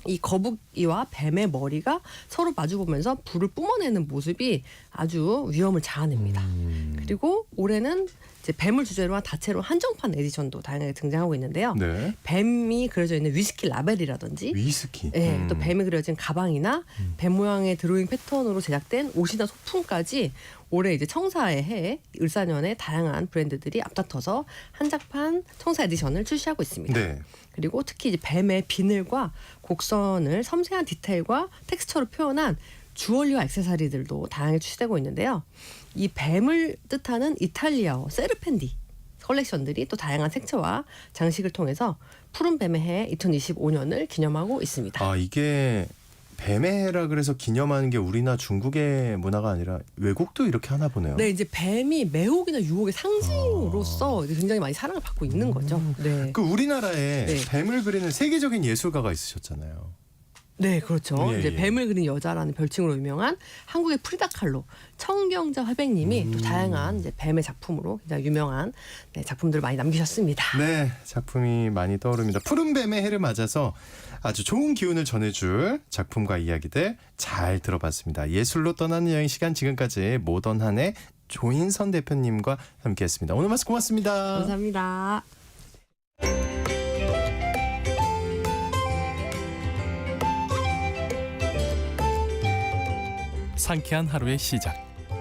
이 거북이와 뱀의 머리가 서로 마주보면서 불을 뿜어내는 모습이 아주 위험을 자아냅니다. 그리고 올해는 이제 뱀을 주제로 한 다채로운 한정판 에디션도 다양하게 등장하고 있는데요. 네. 뱀이 그려져 있는 위스키 라벨이라든지 위스키. 네, 또 뱀이 그려진 가방이나 뱀 모양의 드로잉 패턴으로 제작된 옷이나 소품까지 올해 이제 청사의 해 을사년에 다양한 브랜드들이 앞다퉈서 한정판 청사 에디션을 출시하고 있습니다. 네. 그리고 특히 이제 뱀의 비늘과 곡선을 섬세한 디테일과 텍스처로 표현한 주얼리와 액세서리들도 다양하게 출시되고 있는데요. 이 뱀을 뜻하는 이탈리아어 세르펜디 컬렉션들이 또 다양한 색채와 장식을 통해서 푸른 뱀의 해 2025년을 기념하고 있습니다. 아, 이게 뱀의 해라 그래서 기념하는 게 우리나 중국의 문화가 아니라 외국도 이렇게 하나 보네요. 네, 이제 뱀이 매혹이나 유혹의 상징으로서 이제 굉장히 많이 사랑을 받고 있는 거죠. 네. 그 우리나라에 네. 뱀을 그리는 세계적인 예술가가 있으셨잖아요. 네, 그렇죠. 예, 이제 예. 뱀을 그린 여자라는 별칭으로 유명한 한국의 프리다 칼로 청경자 화백님이 또 다양한 이제 뱀의 작품으로 굉장히 유명한 네, 작품들을 많이 남기셨습니다. 네, 작품이 많이 떠오릅니다. 푸른 뱀의 해를 맞아서 아주 좋은 기운을 전해줄 작품과 이야기들 잘 들어봤습니다. 예술로 떠나는 여행 시간 지금까지 모던한의 조인선 대표님과 함께했습니다. 오늘 말씀 고맙습니다. 감사합니다. 상쾌한 하루의 시작.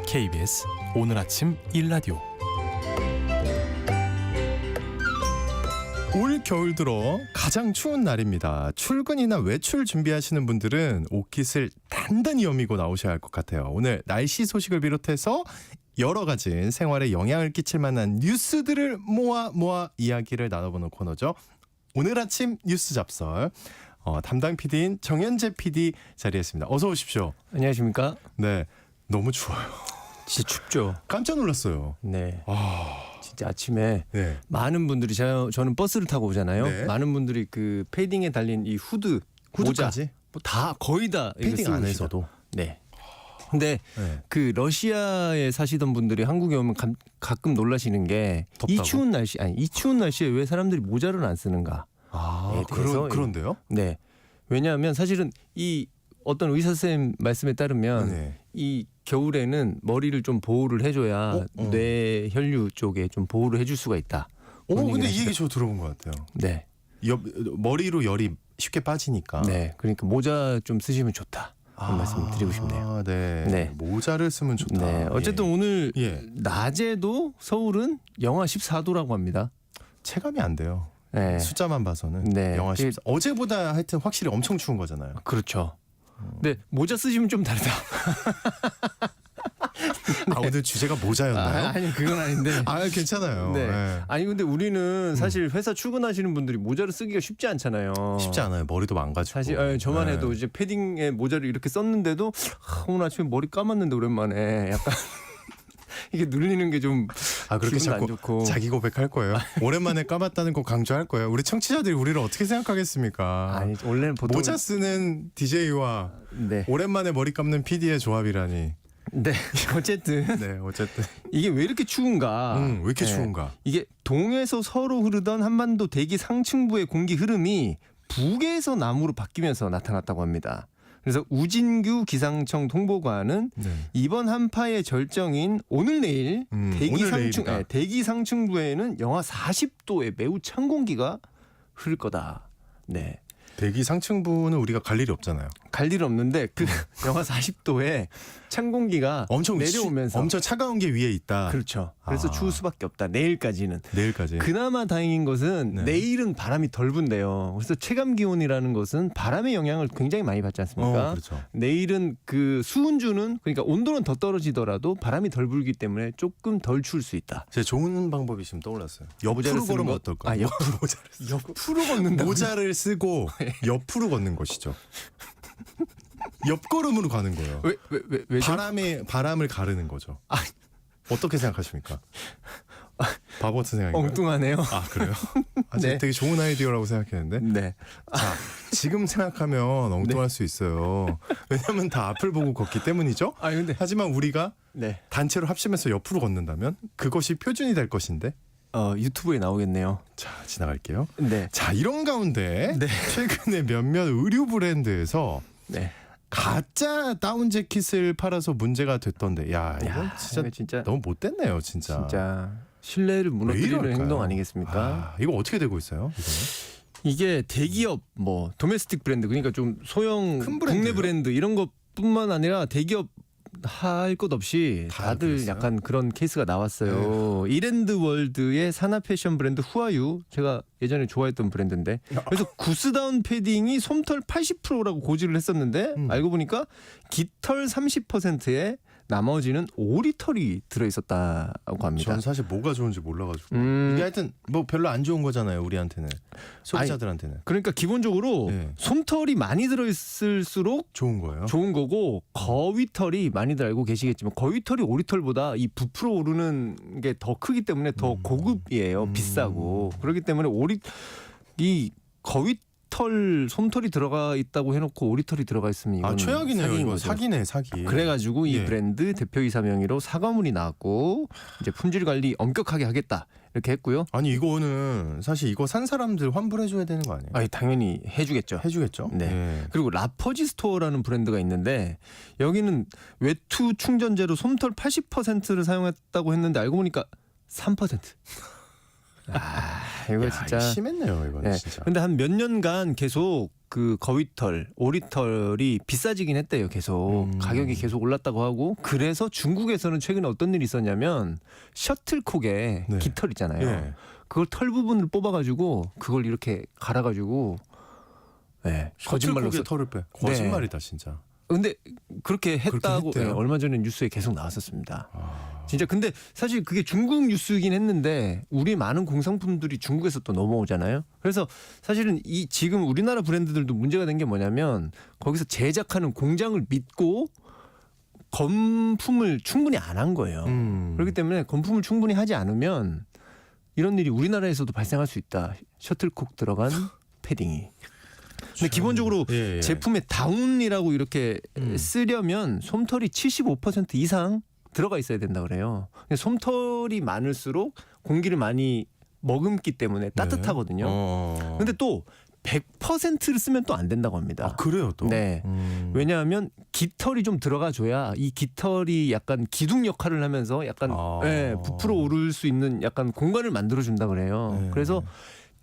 KBS 오늘 아침 1라디오. 올 겨울 들어 가장 추운 날입니다. 출근이나 외출 준비하시는 분들은 옷깃을 단단히 여미고 나오셔야 할 것 같아요. 오늘 날씨 소식을 비롯해서 여러 가지 생활에 영향을 끼칠 만한 뉴스들을 모아 이야기를 나눠보는 코너죠. 오늘 아침 뉴스 잡설. 담당 PD인 정현재 PD 자리했습니다. 어서 오십시오. 안녕하십니까? 네, 너무 추워요. 진짜 춥죠. 깜짝 놀랐어요. 네. 아, 진짜 아침에 네. 많은 분들이 저는 버스를 타고 오잖아요. 네. 많은 분들이 그 패딩에 달린 이 후드, 후드까지? 모자, 뭐 다 거의 다 이거 패딩 쓰고 안에서도. 계시죠. 네. 근데 네. 그 러시아에 사시던 분들이 한국에 오면 가끔 놀라시는 게 이 덥다고? 추운 날씨에 왜 사람들이 모자를 안 쓰는가? 아, 대해서 그런데요? 네. 왜냐하면 사실은 이 어떤 의사 선생님 말씀에 따르면 네. 이 겨울에는 머리를 좀 보호를 해줘야 뇌 혈류 쪽에 좀 보호를 해줄 수가 있다. 근데 이 얘기 저 들어본 것 같아요. 네, 머리로 열이 쉽게 빠지니까. 네. 그러니까 모자 좀 쓰시면 좋다. 그런 말씀 드리고 싶네요. 네. 네. 모자를 쓰면 좋다. 네, 어쨌든 예. 오늘 예. 낮에도 서울은 영하 14도라고 합니다. 체감이 안 돼요. 네, 숫자만 봐서는 네. 영하 14. 어제보다 하여튼 확실히 엄청 추운 거잖아요. 그렇죠. 근데 모자 쓰시면 좀 다르다. 아, 오늘 주제가 모자였나요? 아니 그건 아닌데. 괜찮아요. 네. 네. 아니 근데 우리는 사실 회사 출근하시는 분들이 모자를 쓰기가 쉽지 않잖아요. 쉽지 않아요. 머리도 망가지고. 사실 저만 네. 해도 이제 패딩에 모자를 이렇게 썼는데도 오늘 아침에 머리 감았는데 오랜만에 약간 이게 눌리는 게 좀 그렇게 기분 안 자꾸 좋고. 자기 고백할 거예요. 오랜만에 감았다는 거 강조할 거예요. 우리 청취자들이 우리를 어떻게 생각하겠습니까? 아니 원래는 보통 모자 쓰는 DJ와 네. 오랜만에 머리 감는 PD의 조합이라니. 네. 어쨌든 네, 어쨌든. 이게 왜 이렇게 추운가? 왜 이렇게 네. 추운가? 이게 동에서 서로 흐르던 한반도 대기 상층부의 공기 흐름이 북에서 남으로 바뀌면서 나타났다고 합니다. 그래서 우진규 기상청 통보관은 네. 이번 한파의 절정인 오늘 내일 오늘 내일이다. 대기 상층부에는 영하 40도의 매우 찬 공기가 흐를 거다. 네. 대기 상층부는 우리가 갈 일이 없잖아요. 갈 일은 없는데 그 영하 40도에 찬 공기가 내려오면서 엄청 차가운 게 위에 있다. 그렇죠. 그래서 아. 추울 수밖에 없다. 내일까지는. 내일까지. 그나마 다행인 것은 네. 내일은 바람이 덜 분대요. 그래서 체감 기온이라는 것은 바람의 영향을 굉장히 많이 받지 않습니까? 그렇죠. 내일은 그 수은주는 그러니까 온도는 더 떨어지더라도 바람이 덜 불기 때문에 조금 덜 추울 수 있다. 제 좋은 방법이 지금 떠올랐어요. 모자를 옆으로 쓰는 걸으면 거? 어떨까요? 아, 옆으로 옆으로 걷는다. 모자를 쓰고 옆으로 걷는 것이죠. 옆걸음으로 가는 거예요. 왜죠? 바람을 가르는 거죠. 어떻게 생각하십니까? 바보 같은 생각인가요? 엉뚱하네요. 아 그래요? 네. 되게 좋은 아이디어라고 생각했는데. 네. 자, 지금 생각하면 엉뚱할 수 있어요. 왜냐하면 다 앞을 보고 걷기 때문이죠. 아 근데 하지만 우리가 네. 단체로 합심해서 옆으로 걷는다면 그것이 표준이 될 것인데. 유튜브에 나오겠네요. 자, 지나갈게요. 네. 자, 이런 가운데 네. 최근에 몇몇 의류 브랜드에서 네. 가짜 다운 재킷을 팔아서 문제가 됐던데. 야, 이거 야, 진짜, 이거 진짜 너무 못됐네요, 진짜. 진짜 신뢰를 왜 무너뜨리는 이럴까요? 행동 아니겠습니까? 이거 어떻게 되고 있어요? 이거는? 이게 대기업 뭐 도메스틱 브랜드 그러니까 좀 소형 큰 국내 브랜드요? 브랜드 이런 것뿐만 아니라 대기업 할 것 없이 다 다들 그랬어요? 약간 그런 케이스가 나왔어요. 이랜드 월드의 산업 패션 브랜드 후아유 제가 예전에 좋아했던 브랜드인데 그래서 구스다운 패딩이 솜털 80%라고 고지를 했었는데 알고 보니까 깃털 30%에 나머지는 오리털이 들어있었다고 합니다. 전 사실 뭐가 좋은지 몰라가지고 음. 이게 하여튼 뭐 별로 안 좋은 거잖아요, 우리한테는, 소비자들한테는. 그러니까 기본적으로 네. 솜털이 많이 들어있을수록 좋은 거예요. 좋은 거고 거위털이 많이들 알고 계시겠지만 거위털이 오리털보다 이 부풀어 오르는 게 더 크기 때문에 더 고급이에요. 비싸고 그렇기 때문에 이 거위털 솜털이 들어가 있다고 해놓고 오리털이 들어가 있으면 이건 최악이네요. 사기인 이거 거죠. 사기네, 사기. 그래가지고 이 예. 브랜드 대표이사 명의로 사과문이 나왔고 이제 품질 관리 엄격하게 하겠다 이렇게 했고요. 아니 이거는 사실 이거 산 사람들 환불해줘야 되는 거 아니에요? 아니 당연히 해주겠죠. 해주겠죠. 네. 예. 그리고 라퍼지 스토어라는 브랜드가 있는데 여기는 외투 충전재로 솜털 80%를 사용했다고 했는데 알고 보니까 3%. 이거 야, 진짜 이거 심했네요, 이거는 네. 진짜. 근데 한 몇 년간 계속 그 거위털, 오리털이 비싸지긴 했대요. 계속 가격이 계속 올랐다고 하고 그래서 중국에서는 최근에 어떤 일이 있었냐면 셔틀콕에 네. 깃털 있잖아요. 예. 그걸 털 부분을 뽑아가지고 그걸 이렇게 갈아가지고 거짓말로 셔틀콕에 털을 빼. 거짓말이다 진짜. 근데 그렇게 했다고 했대요? 네, 얼마 전에 뉴스에 계속 나왔었습니다. 아. 진짜 근데 사실 그게 중국 뉴스이긴 했는데 우리 많은 공산품들이 중국에서 또 넘어오잖아요. 그래서 사실은 이 지금 우리나라 브랜드들도 문제가 된 게 뭐냐면 거기서 제작하는 공장을 믿고 건품을 충분히 안 한 거예요. 그렇기 때문에 건품을 충분히 하지 않으면 이런 일이 우리나라에서도 발생할 수 있다. 셔틀콕 들어간 패딩이. 근데 기본적으로 예. 제품에 다운이라고 이렇게 쓰려면 솜털이 75% 이상 들어가 있어야 된다 그래요. 근데 솜털이 많을수록 공기를 많이 머금기 때문에 따뜻하거든요. 근데 또 100%를 쓰면 또 안 된다고 합니다. 그래요 또. 네. 왜냐하면 깃털이 좀 들어가줘야 이 깃털이 약간 기둥 역할을 하면서 약간 부풀어 오를 수 있는 약간 공간을 만들어준다 그래요. 네. 그래서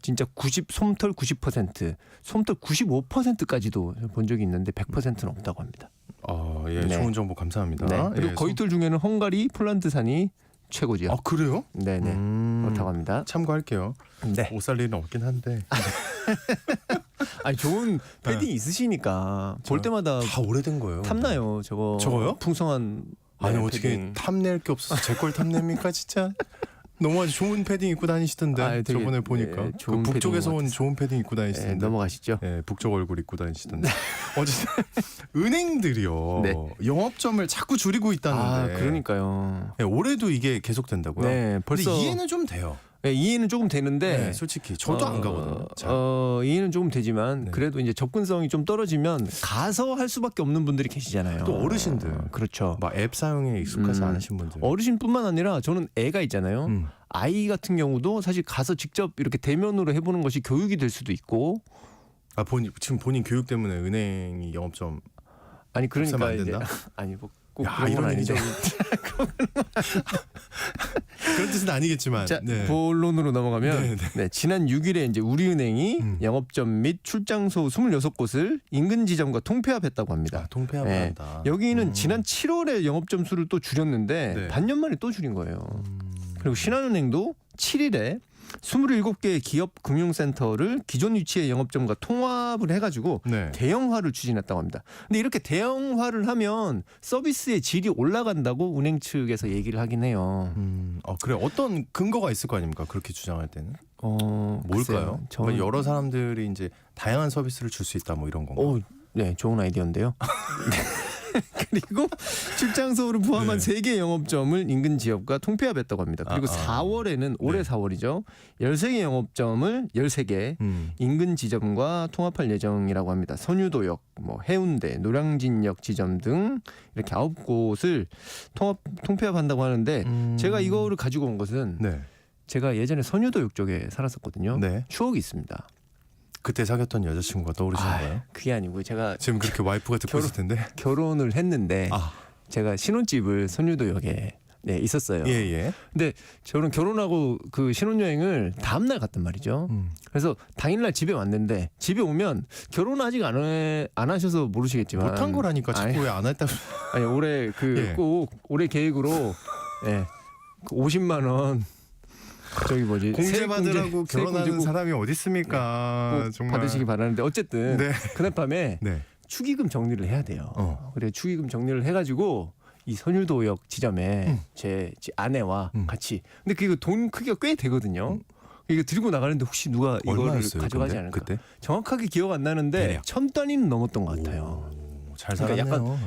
진짜 솜털 90%, 솜털 95%까지도 본 적이 있는데 100%는 없다고 합니다. 예, 네. 좋은 정보 감사합니다. 네. 그리고 예, 거위털 중에는 헝가리, 폴란드산이 최고죠. 그래요? 네네. 그렇다고 합니다. 참고할게요. 네. 옷 살 일은 없긴 한데 아니 좋은 패딩 있으시니까 볼 때마다 다 오래된 거예요. 탐나요. 저거요? 풍성한 아니 네, 어떻게 패딩. 탐낼 게 없어서 제 걸 탐냅니까 진짜? 너무 아주 좋은 패딩 입고 다니시던데 되게, 저번에 보니까 네, 좋은 그 북쪽에서 패딩인 온 것 좋은 패딩 입고 다니시던데. 넘어가시죠. 예, 북쪽 얼굴 입고 다니시던데. 어쨌든 은행들이요. 네. 영업점을 자꾸 줄이고 있다는데. 그러니까요. 예, 올해도 이게 계속 된다고요? 네, 벌써 근데 이해는 좀 돼요. 네, 이해는 조금 되는데 네, 솔직히 저도 안 가거든요. 잘. 이해는 조금 되지만 네. 그래도 이제 접근성이 좀 떨어지면 가서 할 수밖에 없는 분들이 계시잖아요. 또 어르신들. 그렇죠. 막 앱 사용에 익숙하지 않으신 분들. 어르신뿐만 아니라 저는 애가 있잖아요. 아이 같은 경우도 사실 가서 직접 이렇게 대면으로 해보는 것이 교육이 될 수도 있고. 지금 본인 교육 때문에 은행이 영업점 아니 그러니까 안 이제 된다? 아니 뭐 꼭 야, 그런 건 이런 아니죠. 그런 뜻은 아니겠지만. 자, 네. 본론으로 넘어가면 네, 네, 지난 6일에 이제 우리은행이 영업점 및 출장소 26곳을 인근 지점과 통폐합했다고 합니다. 아, 통폐합을 네. 한다. 여기는 지난 7월에 영업점 수를 또 줄였는데 네. 반년 만에 또 줄인 거예요. 그리고 신한은행도 7일에 27개의 기업 금융센터를 기존 위치의 영업점과 통합을 해가지고 네. 대형화를 추진했다고 합니다. 근데 이렇게 대형화를 하면 서비스의 질이 올라간다고 은행 측에서 얘기를 하긴 해요. 그래 어떤 근거가 있을 거 아닙니까? 그렇게 주장할 때는 뭘까요? 글쎄요. 정말 여러 사람들이 이제 다양한 서비스를 줄 수 있다 뭐 이런 건가? 네, 좋은 아이디어인데요. 그리고 출장소를 포함한 네. 3개 영업점을 인근 지역과 통폐합했다고 합니다. 그리고 4월에는 올해 네. 4월이죠. 13개 영업점을 13개 인근 지점과 통합할 예정이라고 합니다. 선유도역, 뭐 해운대, 노량진역 지점 등 이렇게 9곳을 통폐합한다고 하는데 제가 이거를 가지고 온 것은 네. 제가 예전에 선유도역 쪽에 살았었거든요. 네. 추억이 있습니다. 그때 사귀었던 여자친구가 떠오르시는 거예요? 그게 아니고 제가 지금 그렇게 와이프가 듣고 있을 텐데. 결혼을 했는데 아, 제가 신혼집을 선유도역에 있었어요. 예. 근데 저는 결혼하고 그 신혼여행을 다음날 갔단 말이죠. 그래서 당일날 집에 왔는데 집에 오면 결혼 아직 안 하셔서 모르시겠지만 못한 거라니까 자꾸 왜 안 했다고. 아니 올해 예. 꼭 올해 계획으로 그 50만 원 저기 뭐지 공제 받으라고 세액 결혼하는 공제 사람이 어디 있습니까? 꼭 정말 받으시기 바라는데 어쨌든 네. 그날 밤에 네. 축의금 정리를 해야 돼요. 그래 축의금 정리를 해가지고 이 선유도역 지점에 제 아내와 같이. 근데 그 돈 크기가 꽤 되거든요. 이거 들고 나가는데 혹시 누가 이거를 얼마였어요, 가져가지 근데? 않을까? 그때? 정확하게 기억 안 나는데 대략. 1,000단위는 넘었던 것 같아요. 잘 그러니까 살았네요.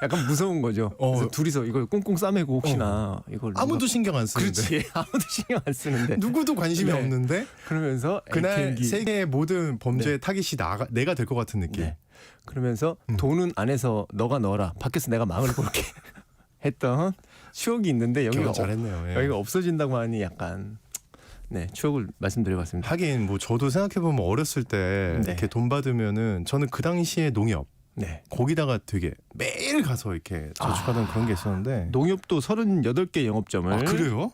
약간 무서운 거죠. 그래서 둘이서 이걸 꽁꽁 싸매고 혹시나 이걸 아무도 신경 안 쓰는데. 그렇지 아무도 신경 안 쓰는데 누구도 관심이 네. 없는데 그러면서 그날 ATM기 세계의 모든 범죄 네. 타깃이 내가 될 것 같은 느낌. 네. 그러면서 돈은 안에서 너가 넣어라 밖에서 내가 망을 볼게 했던 추억이 있는데 결혼 잘했네요. 예. 여기가 없어진다고 하니 약간 추억을 말씀드려봤습니다. 하긴 뭐 저도 생각해 보면 어렸을 때 네. 이렇게 돈 받으면은 저는 그 당시에 농협 네. 거기다가 되게 매일 가서 이렇게 저축하던 그런 게 있었는데. 농협도 38개 영업점을 아 그래요?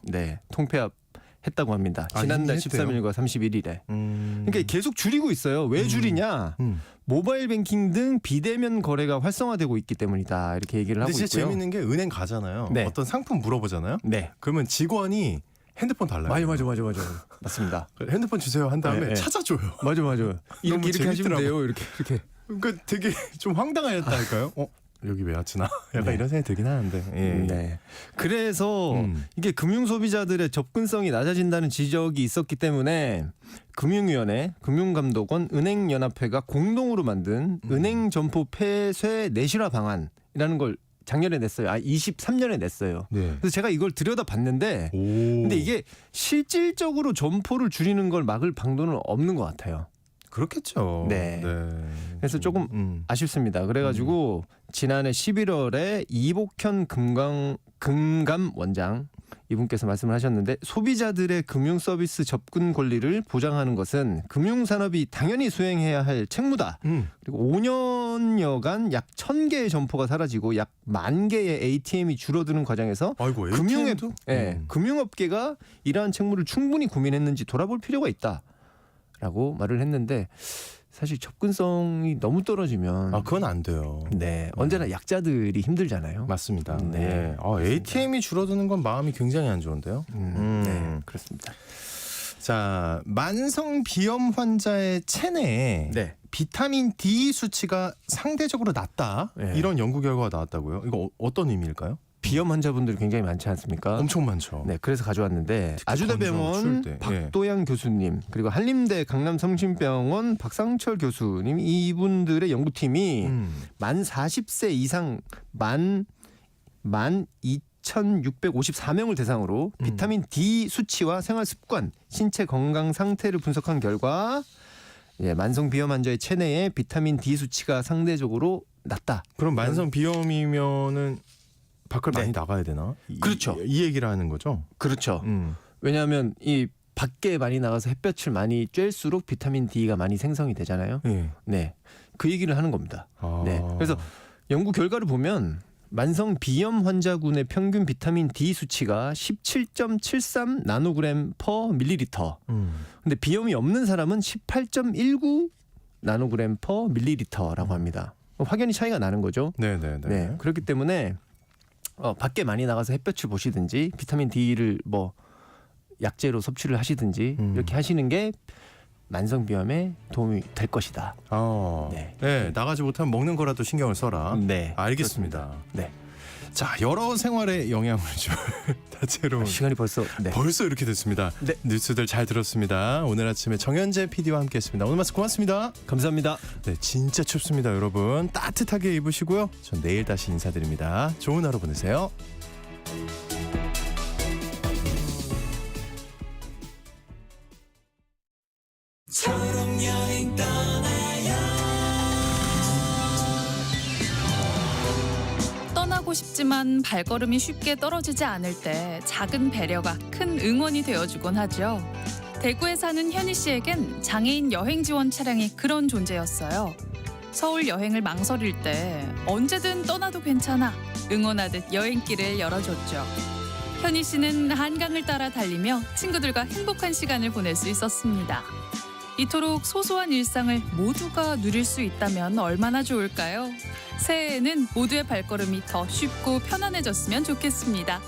통폐합했다고 합니다. 아, 지난달 이미 했대요? 13일과 31일에. 그러니까 그러니까 계속 줄이고 있어요. 왜 줄이냐? 모바일 뱅킹 등 비대면 거래가 활성화되고 있기 때문이다. 이렇게 얘기를 하고 근데 진짜 있고요. 재밌는 게 은행 가잖아요. 네. 어떤 상품 물어보잖아요. 네. 그러면 직원이 핸드폰 달라요. 맞아. 맞습니다. 핸드폰 주세요 한 다음에 네. 찾아줘요. 맞아. 이렇게 하시면 재밌더라고요. 돼요. 이렇게. 그러니까 되게 좀 황당하였다니까요. 여기 왜 왔지나? 약간 네. 이런 생각이 들긴 하는데. 예. 네. 그래서 이게 금융 소비자들의 접근성이 낮아진다는 지적이 있었기 때문에 금융위원회, 금융감독원, 은행연합회가 공동으로 만든 은행 점포 폐쇄 내실화 방안이라는 걸 작년에 냈어요. 23년에 냈어요. 네. 그래서 제가 이걸 들여다봤는데 오. 근데 이게 실질적으로 점포를 줄이는 걸 막을 방도는 없는 것 같아요. 그렇겠죠. 네. 그래서 조금 아쉽습니다. 그래가지고 지난해 11월에 이복현 금감 원장 이분께서 말씀을 하셨는데 소비자들의 금융 서비스 접근 권리를 보장하는 것은 금융산업이 당연히 수행해야 할 책무다. 그리고 5년여간 약 1,000개의 점포가 사라지고 약 10,000개의 ATM이 줄어드는 과정에서 아이고 금융업계가 ATM도? 이러한 책무를 충분히 고민했는지 돌아볼 필요가 있다라고 말을 했는데 사실 접근성이 너무 떨어지면 그건 안 돼요. 언제나 약자들이 힘들잖아요. 맞습니다. 네. ATM이 줄어드는 건 마음이 굉장히 안 좋은데요. 네, 그렇습니다. 자, 만성 비염 환자의 체내에 비타민 D 수치가 상대적으로 낮다. 네. 이런 연구 결과가 나왔다고요. 이거 어떤 의미일까요? 비염 환자분들이 굉장히 많지 않습니까? 엄청 많죠. 네, 그래서 가져왔는데 건조하고 추울 아주대병원 때. 박도양 교수님 그리고 한림대 강남성심병원 박상철 교수님 이분들의 연구팀이 만 40세 이상 만 2,654명을 대상으로 비타민 D 수치와 생활 습관, 신체 건강 상태를 분석한 결과 만성 비염 환자의 체내에 비타민 D 수치가 상대적으로 낮다. 그럼 만성 비염이면은 밖을 네. 많이 나가야 되나? 그렇죠. 이 얘기를 하는 거죠. 그렇죠. 왜냐하면 이 밖에 많이 나가서 햇볕을 많이 쬐일수록 비타민 D가 많이 생성이 되잖아요. 예. 네, 그 얘기를 하는 겁니다. 네, 그래서 연구 결과를 보면 만성 비염 환자군의 평균 비타민 D 수치가 17.73 나노그램 퍼 밀리리터. 근데 비염이 없는 사람은 18.19 나노그램 퍼 밀리리터라고 합니다. 확연히 차이가 나는 거죠. 네네네. 네, 그렇기 때문에 밖에 많이 나가서 햇볕을 보시든지 비타민 D를 뭐 약제로 섭취를 하시든지 이렇게 하시는 게 만성 비염에 도움이 될 것이다. 네. 네. 나가지 못하면 먹는 거라도 신경을 써라. 네, 알겠습니다. 네. 자, 여러 생활에 영향을 줄 다채로운 시간이 벌써 벌써 이렇게 됐습니다. 네. 뉴스들 잘 들었습니다. 오늘 아침에 정현재 PD와 함께했습니다. 오늘 말씀 고맙습니다. 감사합니다. 네, 진짜 춥습니다, 여러분. 따뜻하게 입으시고요. 전 내일 다시 인사드립니다. 좋은 하루 보내세요. 떠나고 싶지만 발걸음이 쉽게 떨어지지 않을 때 작은 배려가 큰 응원이 되어주곤 하죠. 대구에 사는 현희 씨에겐 장애인 여행 지원 차량이 그런 존재였어요. 서울 여행을 망설일 때 언제든 떠나도 괜찮아 응원하듯 여행길을 열어줬죠. 현희 씨는 한강을 따라 달리며 친구들과 행복한 시간을 보낼 수 있었습니다. 이토록 소소한 일상을 모두가 누릴 수 있다면 얼마나 좋을까요? 새해에는 모두의 발걸음이 더 쉽고 편안해졌으면 좋겠습니다.